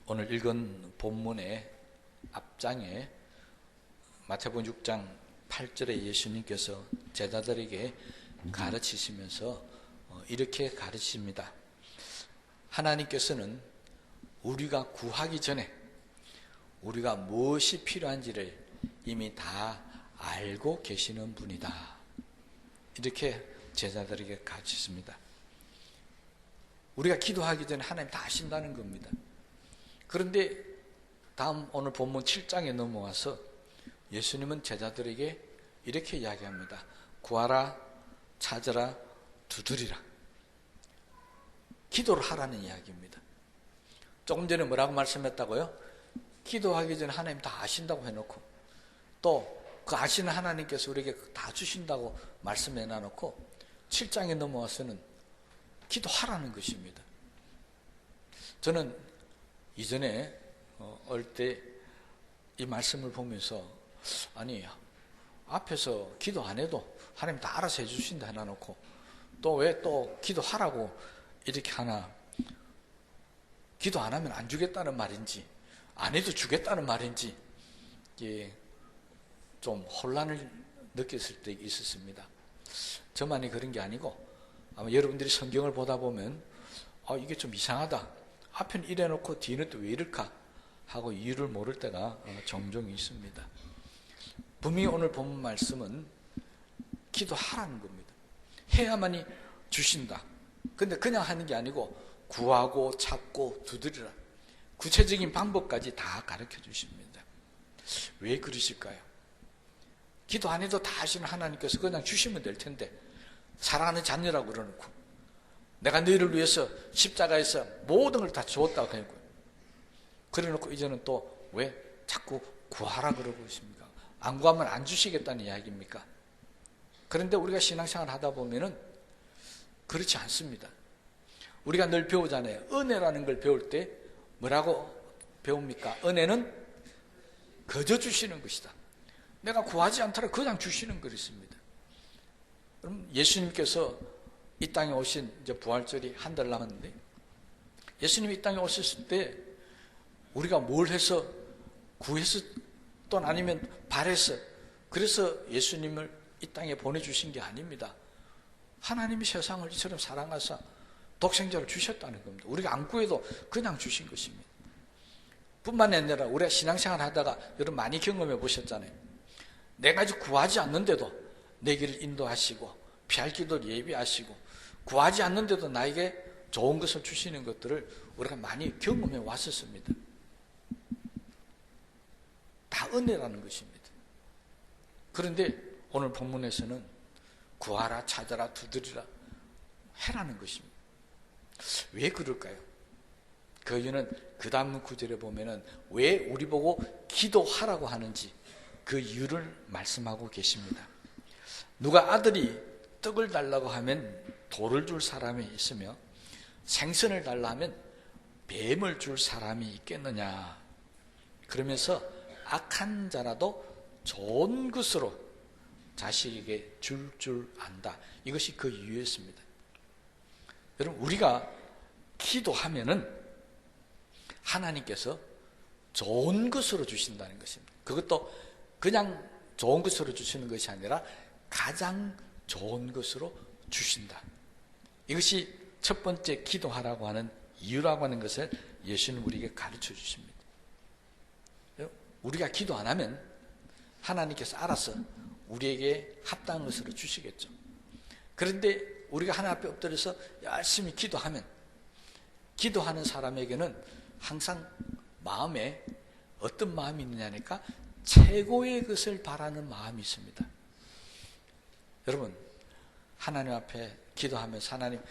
오늘 읽은 본문의 앞장에 마태복음 6장 8절에 예수님께서 제자들에게 가르치시면서 이렇게 가르치십니다. 하나님께서는 우리가 구하기 전에 우리가 무엇이 필요한지를 이미 다 알고 계시는 분이다. 이렇게 제자들에게 가르치십니다. 우리가 기도하기 전에 하나님 다 아신다는 겁니다. 그런데 다음 오늘 본문 7장에 넘어와서 예수님은 제자들에게 이렇게 이야기합니다. 구하라, 찾으라, 두드리라. 기도를 하라는 이야기입니다. 조금 전에 뭐라고 말씀했다고요? 기도하기 전에 하나님 다 아신다고 해놓고 또 그 아시는 하나님께서 우리에게 다 주신다고 말씀해 놔놓고 7장에 넘어와서는 기도하라는 것입니다. 저는 이전에 어릴 때 이 말씀을 보면서 아니 앞에서 기도 안 해도 하나님 다 알아서 해주신다 해놔놓고 또 왜 또 기도하라고 이렇게 하나, 기도 안 하면 안 주겠다는 말인지 안 해도 주겠다는 말인지 좀 혼란을 느꼈을 때 있었습니다. 저만이 그런 게 아니고 아마 여러분들이 성경을 보다 보면 이게 좀 이상하다, 앞에는 이래놓고 뒤는 또 왜 이럴까 하고 이유를 모를 때가 종종 있습니다. 분명히 오늘 본 말씀은 기도하라는 겁니다. 해야만이 주신다. 근데 그냥 하는 게 아니고 구하고 찾고 두드리라, 구체적인 방법까지 다 가르쳐 주십니다. 왜 그러실까요? 기도 안 해도 다 하시는 하나님께서 그냥 주시면 될 텐데 사랑하는 자녀라고 그러놓고 내가 너희를 위해서 십자가에서 모든 걸 다 주었다고 하고 그래놓고 이제는 또 왜 자꾸 구하라 그러고 있습니까? 안 구하면 안 주시겠다는 이야기입니까? 그런데 우리가 신앙생활 하다 보면은 그렇지 않습니다. 우리가 늘 배우잖아요. 은혜라는 걸 배울 때 뭐라고 배웁니까? 은혜는 거저 주시는 것이다. 내가 구하지 않더라도 그냥 주시는 것입니다. 그럼 예수님께서 이 땅에 오신 이제 부활절이 한 달 남았는데 예수님이 이 땅에 오셨을 때 우리가 뭘 해서 구해서 또는 아니면 바래서 그래서 예수님을 이 땅에 보내주신 게 아닙니다. 하나님이 세상을 이처럼 사랑하사 독생자를 주셨다는 겁니다. 우리가 안 구해도 그냥 주신 것입니다. 뿐만 아니라 우리가 신앙생활 하다가 여러분 많이 경험해 보셨잖아요. 내가 아직 구하지 않는데도 내 길을 인도하시고 피할 기도를 예비하시고 구하지 않는데도 나에게 좋은 것을 주시는 것들을 우리가 많이 경험해 왔었습니다. 다 은혜라는 것입니다. 그런데 오늘 본문에서는 구하라, 찾아라, 두드리라 해라는 것입니다. 왜 그럴까요? 그 이유는 그 다음 구절에 보면은 왜 우리 보고 기도하라고 하는지 그 이유를 말씀하고 계십니다. 누가 아들이 떡을 달라고 하면 돌을 줄 사람이 있으며 생선을 달라 하면 뱀을 줄 사람이 있겠느냐. 그러면서 악한 자라도 좋은 것으로 자식에게 줄 안다. 이것이 그 이유였습니다. 여러분 우리가 기도하면은 하나님께서 좋은 것으로 주신다는 것입니다. 그것도 그냥 좋은 것으로 주시는 것이 아니라 가장 좋은 것으로 주신다. 이것이 첫 번째 기도하라고 하는 이유라고 하는 것을 예수는 우리에게 가르쳐 주십니다. 우리가 기도 안 하면 하나님께서 알아서 우리에게 합당한 것으로 주시겠죠. 그런데 우리가 하나님 앞에 엎드려서 열심히 기도하면 기도하는 사람에게는 항상 마음에 어떤 마음이 있느냐니까 최고의 것을 바라는 마음이 있습니다. 여러분 하나님 앞에 기도하면서 하나님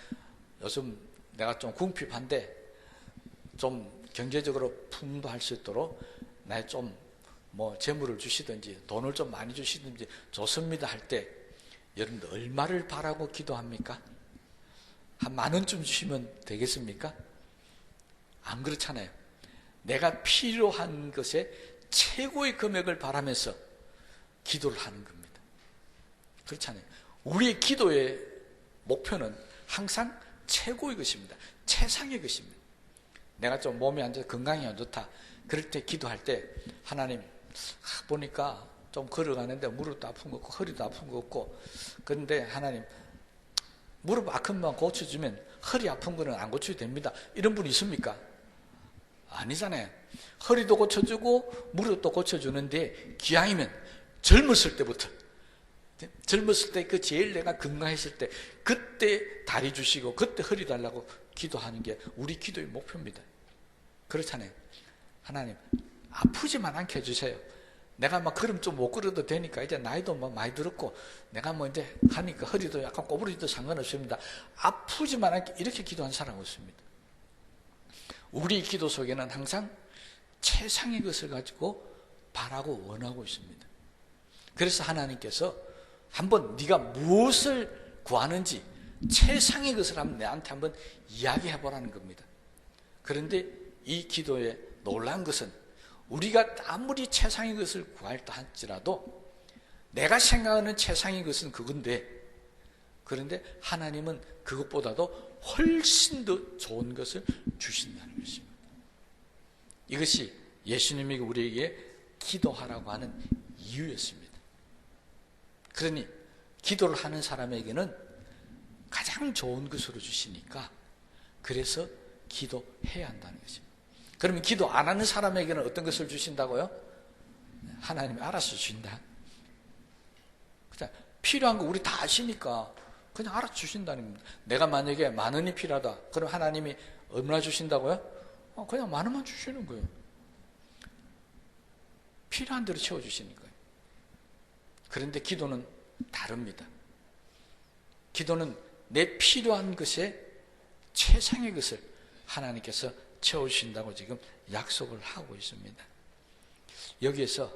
요즘 내가 좀 궁핍한데 좀 경제적으로 풍부할 수 있도록 나의 좀 재물을 주시든지 돈을 좀 많이 주시든지 좋습니다 할 때 여러분들 얼마를 바라고 기도합니까? 한 10,000원쯤 주시면 되겠습니까? 안 그렇잖아요. 내가 필요한 것에 최고의 금액을 바라면서 기도를 하는 겁니다. 그렇잖아요. 우리의 기도의 목표는 항상 최고의 것입니다. 최상의 것입니다. 내가 좀 몸이 안 좋다, 건강이 안 좋다. 그럴 때 기도할 때 하나님, 보니까 좀 걸어가는데 무릎도 아픈 거 없고 허리도 아픈 거 없고, 그런데 하나님 무릎 아픈 것만 고쳐주면 허리 아픈 거는 안 고쳐도 됩니다. 이런 분 있습니까? 아니잖아요. 허리도 고쳐주고 무릎도 고쳐주는데 기왕이면 젊었을 때부터, 젊었을 때 그 제일 내가 건강했을 때 그때 다리 주시고 그때 허리 달라고 기도하는 게 우리 기도의 목표입니다. 그렇잖아요. 하나님 아프지만 않게 해주세요. 내가 막 걸음 좀 못 걸어도 되니까, 이제 나이도 뭐 많이 들었고 내가 뭐 이제 하니까 허리도 약간 꼬부러져도 상관없습니다. 아프지만 않게, 이렇게 기도한 사람 없습니다. 우리 기도 속에는 항상 최상의 것을 가지고 바라고 원하고 있습니다. 그래서 하나님께서 한번 네가 무엇을 구하는지 최상의 것을 한번 내한테 한번 이야기해 보라는 겁니다. 그런데 이 기도의 놀라운 것은 우리가 아무리 최상의 것을 구할다 할지라도 내가 생각하는 최상의 것은 그건데, 그런데 하나님은 그것보다도 훨씬 더 좋은 것을 주신다는 것입니다. 이것이 예수님이 우리에게 기도하라고 하는 이유였습니다. 그러니 기도를 하는 사람에게는 가장 좋은 것으로 주시니까, 그래서 기도해야 한다는 것입니다. 그러면 기도 안 하는 사람에게는 어떤 것을 주신다고요? 하나님이 알아서 주신다. 그냥 필요한 거 우리 다 아시니까 그냥 알아서 주신다는 겁니다. 내가 만약에 10,000원이 필요하다. 그럼 하나님이 얼마나 주신다고요? 그냥 10,000원만 주시는 거예요. 필요한 대로 채워주시니까요. 그런데 기도는 다릅니다. 기도는 내 필요한 것에 최상의 것을 하나님께서 채워주신다고 지금 약속을 하고 있습니다. 여기에서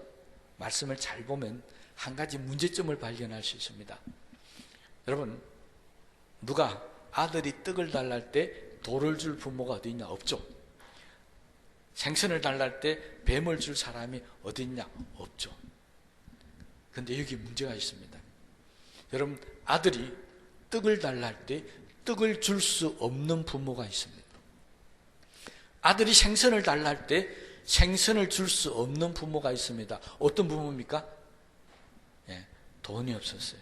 말씀을 잘 보면 한 가지 문제점을 발견할 수 있습니다. 여러분, 누가 아들이 떡을 달랄 때 돌을 줄 부모가 어디 있냐? 없죠. 생선을 달랄 때 뱀을 줄 사람이 어디 있냐? 없죠. 그런데 여기 문제가 있습니다. 여러분, 아들이 떡을 달랄 때 떡을 줄 수 없는 부모가 있습니다. 아들이 생선을 달랄 때 생선을 줄 수 없는 부모가 있습니다. 어떤 부모입니까? 돈이 없었어요.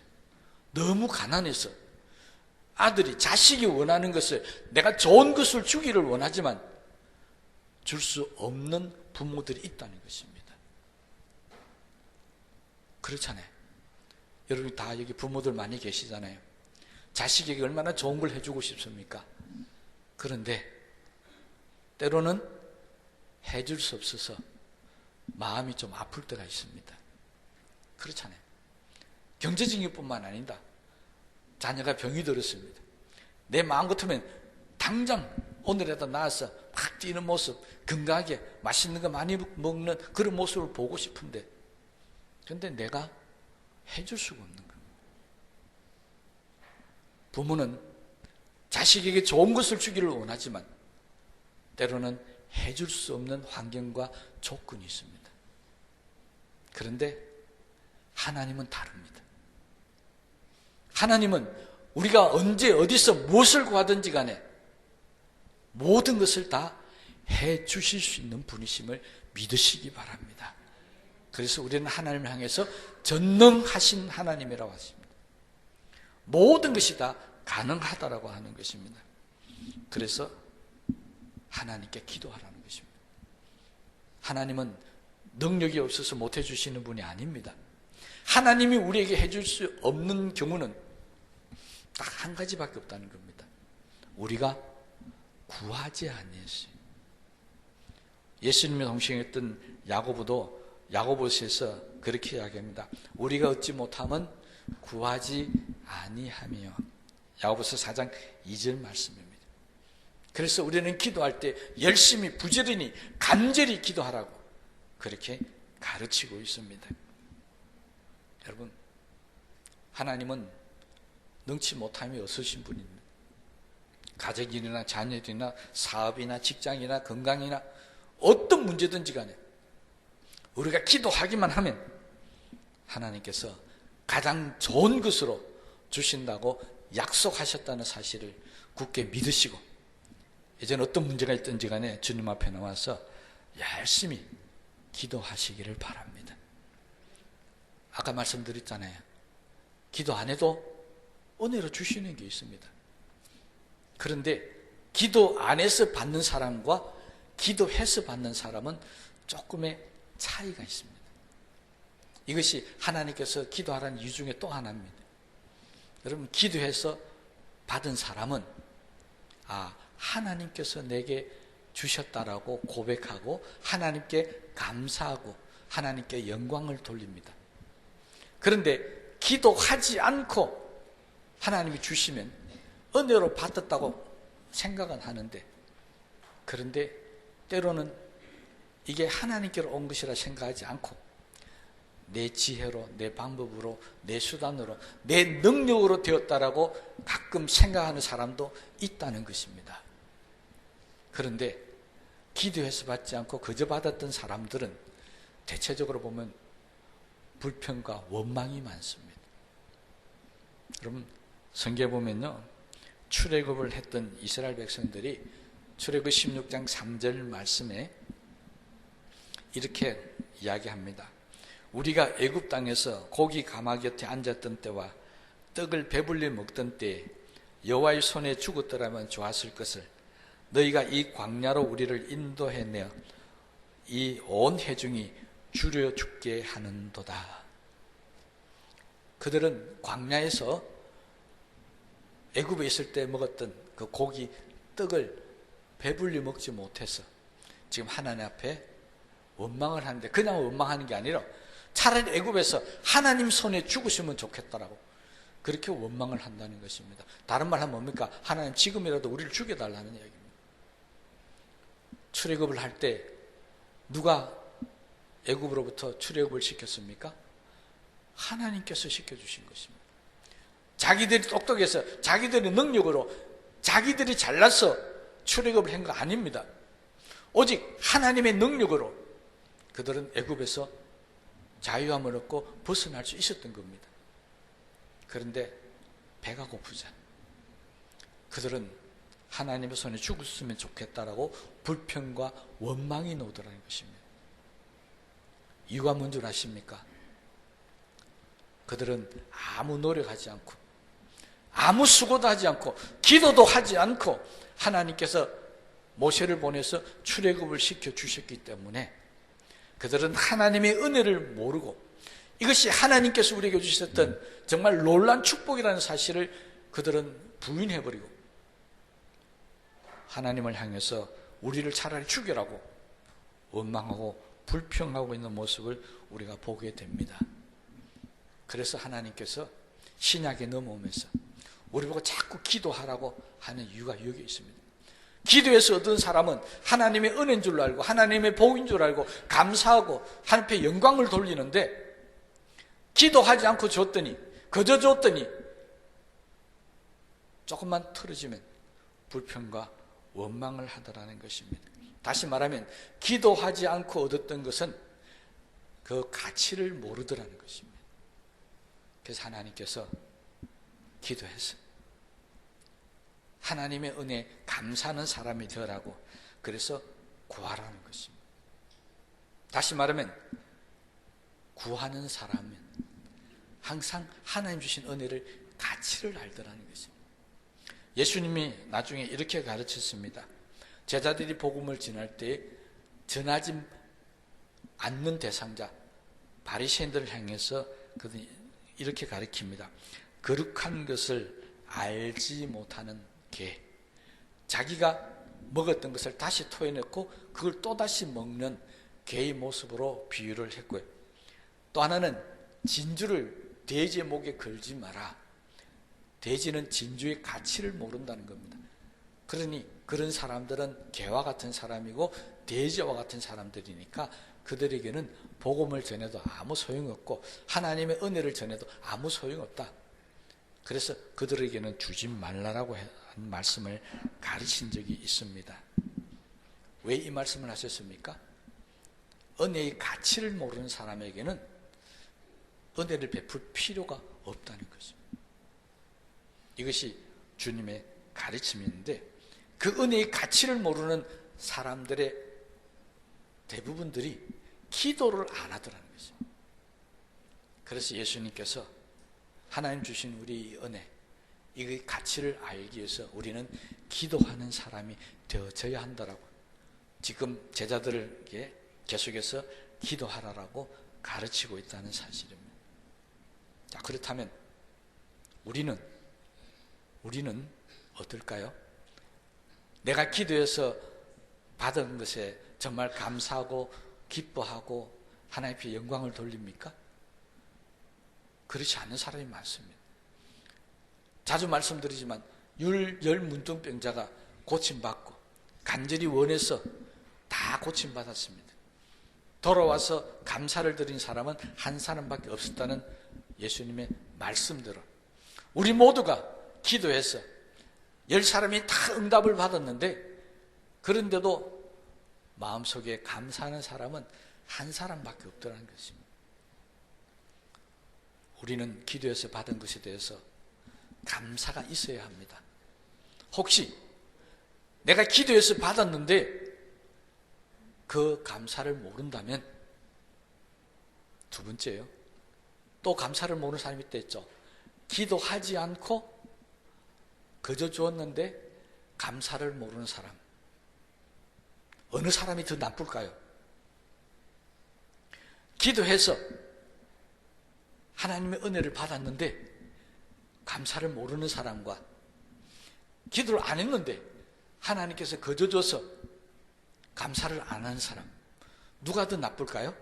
너무 가난해서 아들이, 자식이 원하는 것을, 내가 좋은 것을 주기를 원하지만 줄 수 없는 부모들이 있다는 것입니다. 그렇잖아요. 여러분 다 여기 부모들 많이 계시잖아요. 자식에게 얼마나 좋은 걸 해주고 싶습니까? 그런데 때로는 해줄 수 없어서 마음이 좀 아플 때가 있습니다. 그렇잖아요. 경제적인 뿐만 아니다. 자녀가 병이 들었습니다. 내 마음 같으면 당장 오늘이라도 나와서 막 뛰는 모습, 건강하게 맛있는 거 많이 먹는 그런 모습을 보고 싶은데, 그런데 내가 해줄 수가 없는 거예요. 부모는 자식에게 좋은 것을 주기를 원하지만 때로는 해줄 수 없는 환경과 조건이 있습니다. 그런데 하나님은 다릅니다. 하나님은 우리가 언제 어디서 무엇을 구하든지 간에 모든 것을 다 해주실 수 있는 분이심을 믿으시기 바랍니다. 그래서 우리는 하나님을 향해서 전능하신 하나님이라고 하십니다. 모든 것이 다 가능하다라고 하는 것입니다. 그래서 하나님께 기도하라는 것입니다. 하나님은 능력이 없어서 못 해주시는 분이 아닙니다. 하나님이 우리에게 해줄 수 없는 경우는 딱 한 가지밖에 없다는 겁니다. 우리가 구하지 아니했어요. 예수님이 동행했던 야고보도 야고보서에서 그렇게 이야기합니다. 우리가 얻지 못하면 구하지 아니하며. 야고보서 4장 2절 말씀입니다. 그래서 우리는 기도할 때 열심히 부지런히 간절히 기도하라고 그렇게 가르치고 있습니다. 여러분, 하나님은 능치 못함이 없으신 분입니다. 가정일이나 자녀들이나 사업이나 직장이나 건강이나 어떤 문제든지 간에 우리가 기도하기만 하면 하나님께서 가장 좋은 것으로 주신다고 약속하셨다는 사실을 굳게 믿으시고 이제는 어떤 문제가 있든지 간에 주님 앞에 나와서 열심히 기도하시기를 바랍니다. 아까 말씀드렸잖아요. 기도 안 해도 은혜로 주시는 게 있습니다. 그런데 기도 안 해서 받는 사람과 기도해서 받는 사람은 조금의 차이가 있습니다. 이것이 하나님께서 기도하라는 이유 중에 또 하나입니다. 여러분, 기도해서 받은 사람은 하나님께서 내게 주셨다라고 고백하고 하나님께 감사하고 하나님께 영광을 돌립니다. 그런데 기도하지 않고 하나님이 주시면 은혜로 받았다고 생각은 하는데, 그런데 때로는 이게 하나님께로 온 것이라 생각하지 않고 내 지혜로, 내 방법으로, 내 수단으로, 내 능력으로 되었다라고 가끔 생각하는 사람도 있다는 것입니다. 그런데 기도해서 받지 않고 그저 받았던 사람들은 대체적으로 보면 불평과 원망이 많습니다. 여러분, 성경에 보면요, 출애굽을 했던 이스라엘 백성들이 출애굽 16장 3절 말씀에 이렇게 이야기합니다. 우리가 애굽 땅에서 고기 가마 곁에 앉았던 때와 떡을 배불리 먹던 때에 여호와의 손에 죽었더라면 좋았을 것을 너희가 이 광야로 우리를 인도해내어 이 온 회중이 줄여 죽게 하는도다. 그들은 광야에서 애굽에 있을 때 먹었던 그 고기, 떡을 배불리 먹지 못해서 지금 하나님 앞에 원망을 하는데, 그냥 원망하는 게 아니라 차라리 애굽에서 하나님 손에 죽으시면 좋겠다라고 그렇게 원망을 한다는 것입니다. 다른 말 하면 뭡니까? 하나님 지금이라도 우리를 죽여달라는 이야기입니다. 출애굽을 할 때 누가 애굽으로부터 출애굽을 시켰습니까? 하나님께서 시켜주신 것입니다. 자기들이 똑똑해서 자기들의 능력으로 자기들이 잘나서 출애굽을 한 거 아닙니다. 오직 하나님의 능력으로 그들은 애굽에서 자유함을 얻고 벗어날 수 있었던 겁니다. 그런데 배가 고프자 그들은 하나님의 손에 죽었으면 좋겠다라고 불평과 원망이 나오더라는 것입니다. 이유가 뭔 줄 아십니까? 그들은 아무 노력하지 않고 아무 수고도 하지 않고 기도도 하지 않고 하나님께서 모세를 보내서 출애굽을 시켜주셨기 때문에 그들은 하나님의 은혜를 모르고 이것이 하나님께서 우리에게 주셨던 정말 놀라운 축복이라는 사실을 그들은 부인해버리고 하나님을 향해서 우리를 차라리 죽여라고 원망하고 불평하고 있는 모습을 우리가 보게 됩니다. 그래서 하나님께서 신약에 넘어오면서 우리 보고 자꾸 기도하라고 하는 이유가 여기 있습니다. 기도해서 얻은 사람은 하나님의 은혜인 줄 알고 하나님의 복인 줄 알고 감사하고 하나님께 영광을 돌리는데, 기도하지 않고 줬더니 거저 줬더니 조금만 틀어지면 불평과 원망을 하더라는 것입니다. 다시 말하면 기도하지 않고 얻었던 것은 그 가치를 모르더라는 것입니다. 그래서 하나님께서 기도해서 하나님의 은혜에 감사하는 사람이 되라고 그래서 구하라는 것입니다. 다시 말하면 구하는 사람은 항상 하나님 주신 은혜를 가치를 알더라는 것입니다. 예수님이 나중에 이렇게 가르쳤습니다. 제자들이 복음을 전할 때 전하지 않는 대상자 바리새인들을 향해서 그들이 이렇게 가르칩니다. 거룩한 것을 알지 못하는 개, 자기가 먹었던 것을 다시 토해내고 그걸 또다시 먹는 개의 모습으로 비유를 했고요. 또 하나는 진주를 돼지의 목에 걸지 마라. 돼지는 진주의 가치를 모른다는 겁니다. 그러니 그런 사람들은 개와 같은 사람이고 돼지와 같은 사람들이니까 그들에게는 복음을 전해도 아무 소용없고 하나님의 은혜를 전해도 아무 소용없다. 그래서 그들에게는 주지 말라라고 한 말씀을 가르친 적이 있습니다. 왜 이 말씀을 하셨습니까? 은혜의 가치를 모르는 사람에게는 은혜를 베풀 필요가 없다는 것입니다. 이것이 주님의 가르침인데, 그 은혜의 가치를 모르는 사람들의 대부분들이 기도를 안 하더라는 거죠. 그래서 예수님께서 하나님 주신 우리 은혜, 이 가치를 알기 위해서 우리는 기도하는 사람이 되어져야 한다라고 지금 제자들에게 계속해서 기도하라라고 가르치고 있다는 사실입니다. 자, 그렇다면 우리는 어떨까요? 내가 기도해서 받은 것에 정말 감사하고 기뻐하고 하나님께 영광을 돌립니까? 그렇지 않은 사람이 많습니다. 자주 말씀드리지만 열문둥병자가 고침받고 간절히 원해서 다 고침받았습니다. 돌아와서 감사를 드린 사람은 한 사람밖에 없었다는 예수님의 말씀대로 우리 모두가 기도해서 10사람이 다 응답을 받았는데 그런데도 마음속에 감사하는 사람은 한 사람밖에 없더라는 것입니다. 우리는 기도해서 받은 것에 대해서 감사가 있어야 합니다. 혹시 내가 기도해서 받았는데 그 감사를 모른다면 두 번째요. 또 감사를 모르는 사람이 있댔죠. 기도하지 않고 그저 주었는데 감사를 모르는 사람. 어느 사람이 더 나쁠까요? 기도해서 하나님의 은혜를 받았는데 감사를 모르는 사람과 기도를 안 했는데 하나님께서 거저 줘서 감사를 안 하는 사람, 누가 더 나쁠까요?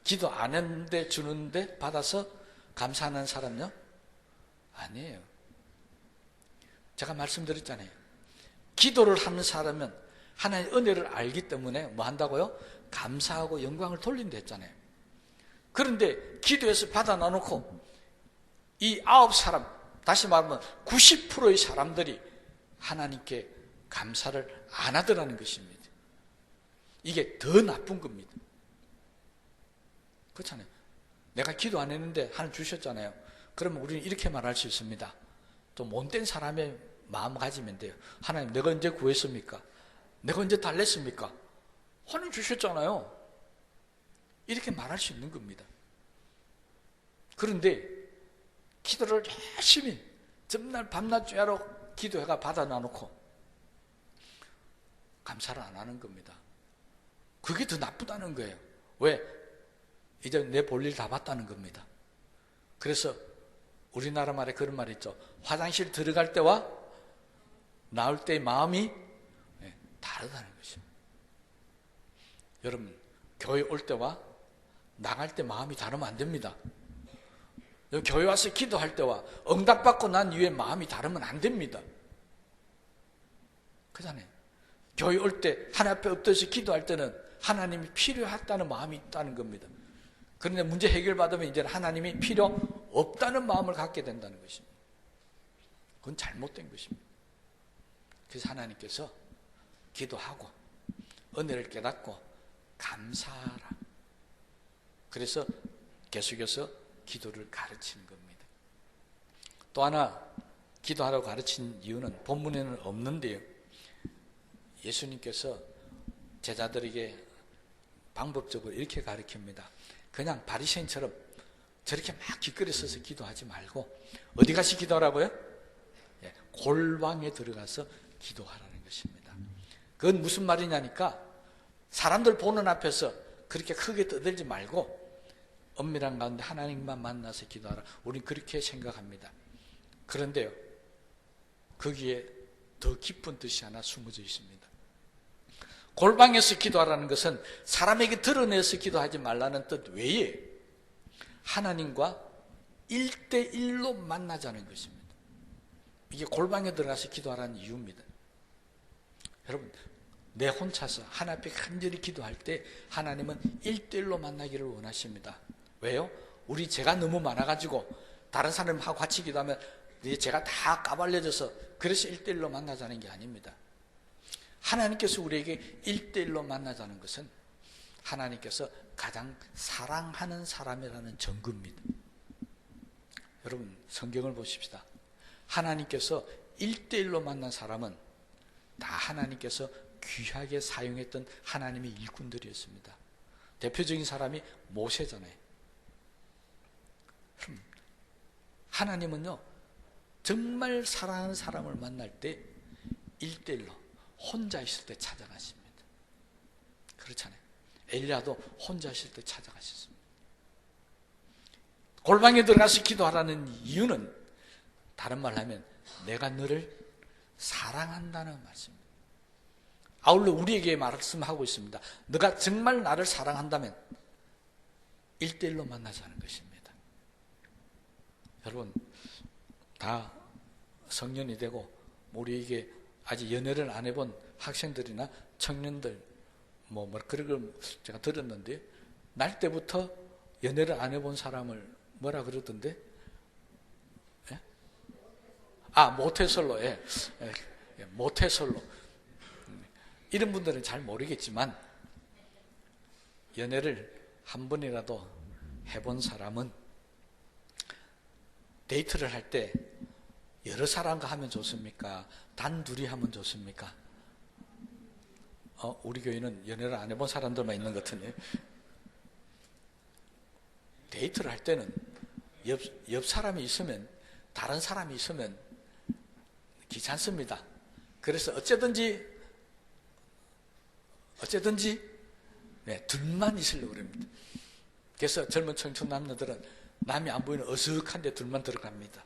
기도 안 했는데 주는데 받아서 감사하는 사람요? 아니에요. 제가 말씀드렸잖아요. 기도를 하는 사람은 하나님의 은혜를 알기 때문에 뭐 한다고요? 감사하고 영광을 돌린다 했잖아요. 그런데 기도해서 받아 놔놓고 이 9사람, 다시 말하면 90%의 사람들이 하나님께 감사를 안 하더라는 것입니다. 이게 더 나쁜 겁니다. 그렇잖아요. 내가 기도 안 했는데 하나님 주셨잖아요. 그러면 우리는 이렇게 말할 수 있습니다. 또 못된 사람의 마음 가지면 돼요. 하나님, 내가 언제 구했습니까? 내가 언제 달랬습니까? 하나님 주셨잖아요. 이렇게 말할 수 있는 겁니다. 그런데 기도를 열심히 전날 밤낮 쬐하러 기도해가 받아 놔놓고 감사를 안 하는 겁니다. 그게 더 나쁘다는 거예요. 왜? 이제 내 볼일 다 봤다는 겁니다. 그래서 우리나라 말에 그런 말이 있죠. 화장실 들어갈 때와 나올 때의 마음이 다르다는 것이죠. 여러분, 교회 올 때와 나갈 때 마음이 다르면 안 됩니다. 교회 와서 기도할 때와 응답받고 난 이후에 마음이 다르면 안 됩니다. 그잖아요. 교회 올 때 하나님 앞에 엎드려서 기도할 때는 하나님이 필요하다는 마음이 있다는 겁니다. 그런데 문제 해결받으면 이제는 하나님이 필요 없다는 마음을 갖게 된다는 것입니다. 그건 잘못된 것입니다. 그래서 하나님께서 기도하고 은혜를 깨닫고 감사하라. 그래서 계속해서 기도를 가르치는 겁니다. 또 하나 기도하라고 가르친 이유는 본문에는 없는데요. 예수님께서 제자들에게 방법적으로 이렇게 가르칩니다. 그냥 바리새인처럼 저렇게 막 길거리에 서서 기도하지 말고 어디 가서 기도하라고요? 골방에 들어가서 기도하라는 것입니다. 그건 무슨 말이냐니까 사람들 보는 앞에서 그렇게 크게 떠들지 말고 엄밀한 가운데 하나님만 만나서 기도하라. 우린 그렇게 생각합니다. 그런데요, 거기에 더 깊은 뜻이 하나 숨어져 있습니다. 골방에서 기도하라는 것은 사람에게 드러내서 기도하지 말라는 뜻 외에 하나님과 1대1로 만나자는 것입니다. 이게 골방에 들어가서 기도하라는 이유입니다. 여러분, 내 혼자서 하나님 앞에 간절히 기도할 때 하나님은 1대1로 만나기를 원하십니다. 왜요? 우리 죄가 너무 많아가지고 다른 사람하고 같이 기도하면 제가 다 까발려져서 그래서 1대1로 만나자는 게 아닙니다. 하나님께서 우리에게 1대1로 만나자는 것은 하나님께서 가장 사랑하는 사람이라는 증거입니다. 여러분, 성경을 보십시다. 하나님께서 1대1로 만난 사람은 다 하나님께서 귀하게 사용했던 하나님의 일꾼들이었습니다. 대표적인 사람이 모세잖아요. 그럼 하나님은요, 정말 사랑하는 사람을 만날 때 1대1로 혼자 있을 때 찾아가십니다. 그렇잖아요. 엘리야도 혼자 있을 때 찾아가셨습니다. 골방에 들어가서 기도하라는 이유는 다른 말로 하면 내가 너를 사랑한다는 말씀입니다. 아울러 우리에게 말씀하고 있습니다. 너가 정말 나를 사랑한다면 1대1로 만나자는 것입니다. 여러분, 다 성년이 되고 우리에게 아직 연애를 안 해본 학생들이나 청년들 그런 걸 제가 들었는데, 날 때부터 연애를 안 해본 사람을 뭐라 그러던데? 예? 모태솔로. 예. 모태솔로. 이런 분들은 잘 모르겠지만 연애를 한 번이라도 해본 사람은 데이트를 할 때 여러 사람과 하면 좋습니까? 단둘이 하면 좋습니까? 우리 교회는 연애를 안 해본 사람들만 있는 것 같은데, 데이트를 할 때는 옆 사람이 있으면, 다른 사람이 있으면 귀찮습니다. 그래서 어쨌든지 둘만 있으려고 그럽니다. 그래서 젊은 청춘 남녀들은 남이 안 보이는 어색한 데 둘만 들어갑니다.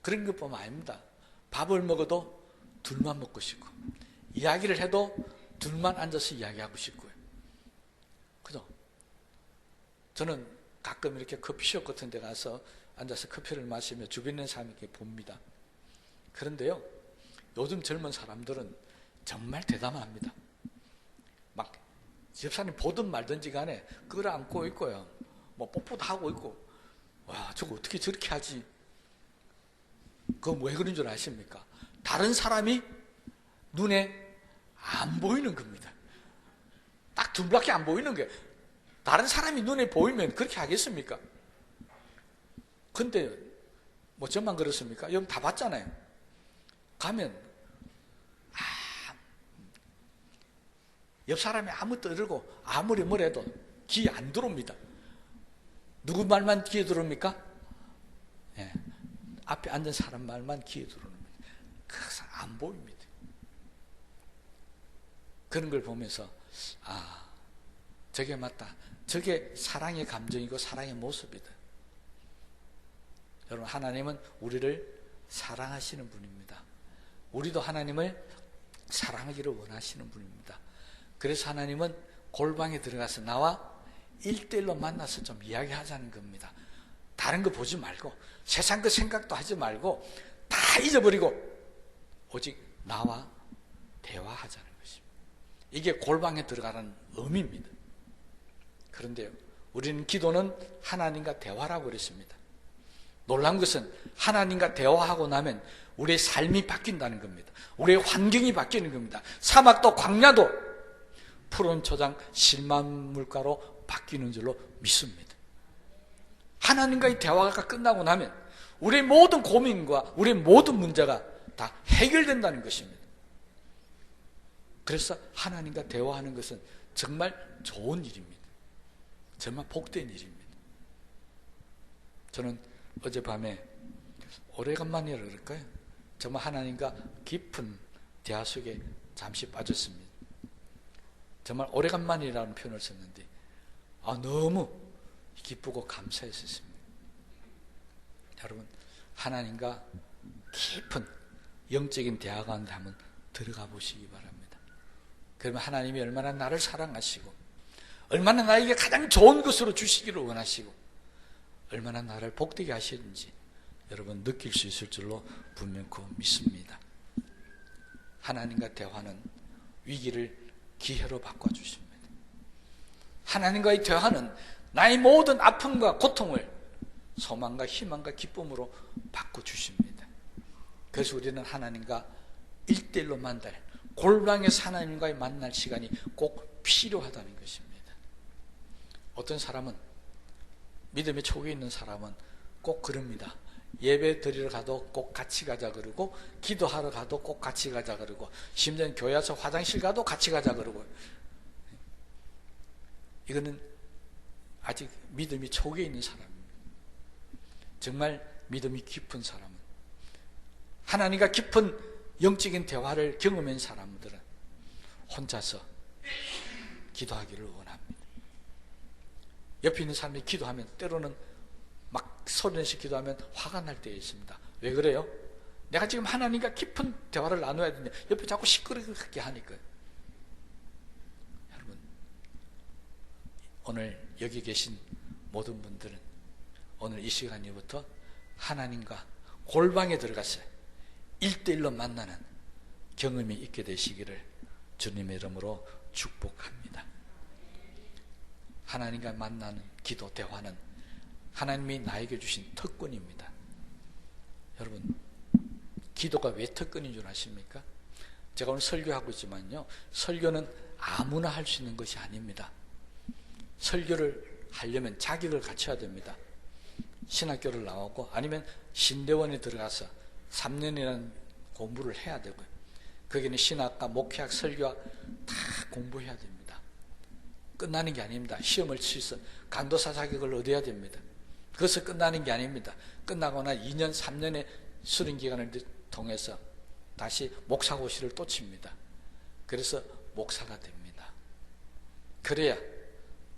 그런 것 보면 아닙니다. 밥을 먹어도 둘만 먹고 싶고, 이야기를 해도 둘만 앉아서 이야기하고 싶고요. 그죠? 저는 가끔 이렇게 커피숍 같은 데 가서 앉아서 커피를 마시며 주변에 있는 사람을 이렇게 봅니다. 그런데요, 요즘 젊은 사람들은 정말 대담합니다. 막 옆사람이 보든 말든지 간에 끌어안고 있고요, 뽀뽀도 하고 있고, 와, 저거 어떻게 저렇게 하지? 그건 왜 그런 줄 아십니까? 다른 사람이 눈에 안 보이는 겁니다. 딱 둘밖에 안 보이는 게, 다른 사람이 눈에 보이면 그렇게 하겠습니까? 근데 저만 그렇습니까? 여러분 다 봤잖아요. 가면 옆 사람이 아무 떠들고 아무리 뭐래도 귀에 안 들어옵니다. 누구 말만 귀에 들어옵니까? 예, 앞에 앉은 사람 말만 귀에 들어옵니다. 그래서 안 보입니다. 그런 걸 보면서 저게 맞다. 저게 사랑의 감정이고 사랑의 모습이다. 여러분, 하나님은 우리를 사랑하시는 분입니다. 우리도 하나님을 사랑하기를 원하시는 분입니다. 그래서 하나님은 골방에 들어가서 나와 1대1로 만나서 좀 이야기하자는 겁니다. 다른 거 보지 말고, 세상 그 생각도 하지 말고 다 잊어버리고 오직 나와 대화하자는 것입니다. 이게 골방에 들어가는 의미입니다. 그런데요, 우리는 기도는 하나님과 대화라고 그랬습니다. 놀라운 것은 하나님과 대화하고 나면 우리의 삶이 바뀐다는 겁니다. 우리의 환경이 바뀌는 겁니다. 사막도 광야도 푸른 초장 실만 물가로 바뀌는 줄로 믿습니다. 하나님과의 대화가 끝나고 나면 우리의 모든 고민과 우리의 모든 문제가 다 해결된다는 것입니다. 그래서 하나님과 대화하는 것은 정말 좋은 일입니다. 정말 복된 일입니다. 저는 어젯밤에 오래간만이라 그럴까요? 정말 하나님과 깊은 대화 속에 잠시 빠졌습니다. 정말 오래간만이라는 표현을 썼는데 너무 기쁘고 감사했었습니다. 여러분, 하나님과 깊은 영적인 대화 가운데 한번 들어가 보시기 바랍니다. 그러면 하나님이 얼마나 나를 사랑하시고 얼마나 나에게 가장 좋은 것으로 주시기를 원하시고 얼마나 나를 복되게 하시는지 여러분 느낄 수 있을 줄로 분명히 믿습니다. 하나님과 대화는 위기를 기회로 바꿔주십니다. 하나님과의 대화는 나의 모든 아픔과 고통을 소망과 희망과 기쁨으로 바꿔주십니다. 그래서 우리는 하나님과 1대1로 만날, 골방에서 하나님과의 만날 시간이 꼭 필요하다는 것입니다. 어떤 사람은, 믿음의 초기에 있는 사람은 꼭 그럽니다. 예배 드리러 가도 꼭 같이 가자 그러고, 기도하러 가도 꼭 같이 가자 그러고, 심지어 교회 와서 화장실 가도 같이 가자 그러고. 이거는 아직 믿음이 초기에 있는 사람입니다. 정말 믿음이 깊은 사람은, 하나님과 깊은 영적인 대화를 경험한 사람들은 혼자서 기도하기를 원합니다. 옆에 있는 사람이 기도하면 때로는 막 소리내서 기도하면 화가 날 때가 있습니다. 왜 그래요? 내가 지금 하나님과 깊은 대화를 나눠야 되는데 옆에 자꾸 시끄럽게 하니까요. 여러분, 오늘 여기 계신 모든 분들은 오늘 이 시간부터 하나님과 골방에 들어가서 1대1로 만나는 경험이 있게 되시기를 주님의 이름으로 축복합니다. 하나님과 만나는 기도, 대화는 하나님이 나에게 주신 특권입니다. 여러분, 기도가 왜 특권인 줄 아십니까? 제가 오늘 설교하고 있지만요, 설교는 아무나 할 수 있는 것이 아닙니다. 설교를 하려면 자격을 갖춰야 됩니다. 신학교를 나오고 아니면 신대원에 들어가서 3년이라는 공부를 해야 되고요. 거기는 신학과, 목회학, 설교학 다 공부해야 됩니다. 끝나는 게 아닙니다. 시험을 치서 강도사 자격을 얻어야 됩니다. 그래서 끝나는 게 아닙니다. 끝나고 나 2년, 3년의 수련 기간을 통해서 다시 목사고시를 또 칩니다. 그래서 목사가 됩니다. 그래야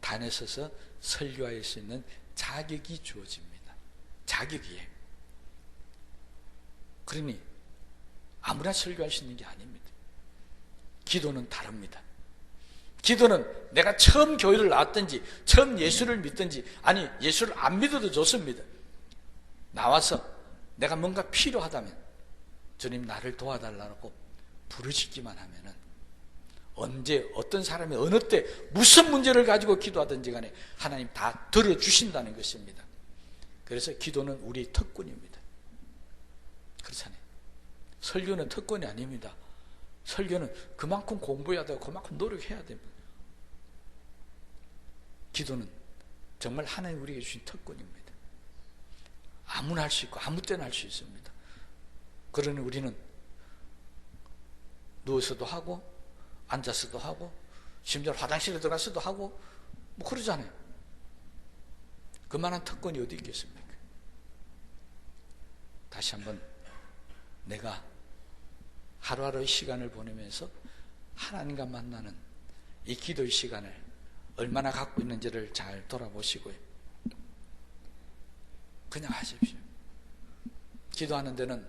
단에 서서 설교할 수 있는 자격이 주어집니다. 자격이에요. 그러니 아무나 설교할 수 있는 게 아닙니다. 기도는 다릅니다. 기도는 내가 처음 교회를 나왔든지 처음 예수를 믿든지, 아니 예수를 안 믿어도 좋습니다. 나와서 내가 뭔가 필요하다면 주님 나를 도와달라고 부르시기만 하면은 언제 어떤 사람이 어느 때 무슨 문제를 가지고 기도하든지 간에 하나님 다 들어주신다는 것입니다. 그래서 기도는 우리 특권입니다. 그렇잖아요. 설교는 특권이 아닙니다. 설교는 그만큼 공부해야 되고 그만큼 노력해야 됩니다. 기도는 정말 하나님 우리에게 주신 특권입니다. 아무나 할 수 있고 아무 때나 할 수 있습니다. 그러니 우리는 누워서도 하고 앉아서도 하고 심지어 화장실에 들어가서도 하고 뭐 그러잖아요. 그만한 특권이 어디 있겠습니까? 다시 한번 내가 하루하루의 시간을 보내면서 하나님과 만나는 이 기도의 시간을 얼마나 갖고 있는지를 잘 돌아보시고요. 그냥 하십시오. 기도하는 데는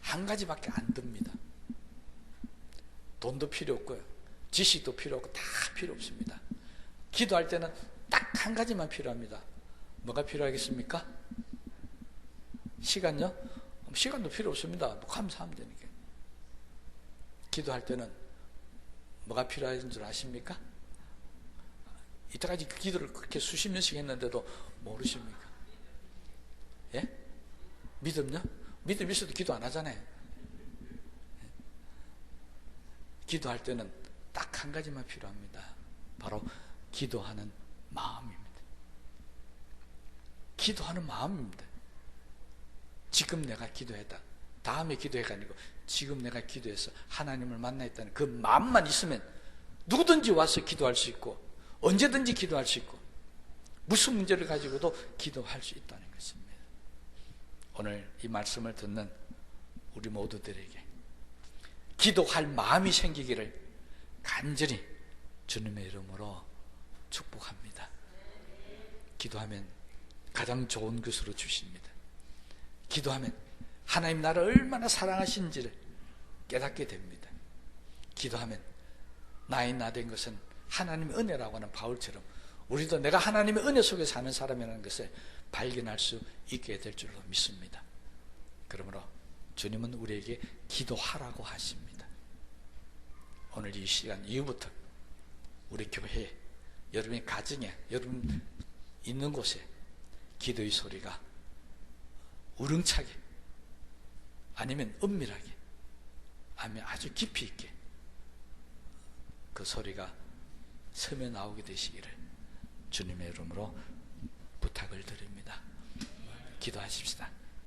한 가지밖에 안 듭니다. 돈도 필요 없고요. 지식도 필요 없고 다 필요 없습니다. 기도할 때는 딱 한 가지만 필요합니다. 뭐가 필요하겠습니까? 시간요? 시간도 필요 없습니다. 뭐 감사하면 되니까. 기도할 때는 뭐가 필요한 줄 아십니까? 이때까지 기도를 그렇게 수십 년씩 했는데도 모르십니까? 예? 믿음요? 믿음 있어도 기도 안 하잖아요. 기도할 때는 딱 한 가지만 필요합니다. 바로 기도하는 마음입니다. 기도하는 마음입니다. 지금 내가 기도했다, 다음에 기도해가 아니고 지금 내가 기도해서 하나님을 만나있다는 그 마음만 있으면 누구든지 와서 기도할 수 있고 언제든지 기도할 수 있고 무슨 문제를 가지고도 기도할 수 있다는 것입니다. 오늘 이 말씀을 듣는 우리 모두들에게 기도할 마음이 생기기를 간절히 주님의 이름으로 축복합니다. 기도하면 가장 좋은 것으로 주십니다. 기도하면 하나님 나를 얼마나 사랑하신지를 깨닫게 됩니다. 기도하면 나의 나 된 것은 하나님의 은혜라고 하는 바울처럼 우리도 내가 하나님의 은혜 속에 사는 사람이라는 것을 발견할 수 있게 될 줄로 믿습니다. 그러므로 주님은 우리에게 기도하라고 하십니다. 오늘 이 시간 이후부터 우리 교회에, 여러분의 가정에, 여러분 있는 곳에 기도의 소리가 우렁차게, 아니면 은밀하게, 아니면 아주 깊이 있게 그 소리가 스며 나오게 되시기를 주님의 이름으로 부탁을 드립니다. 기도하십시다.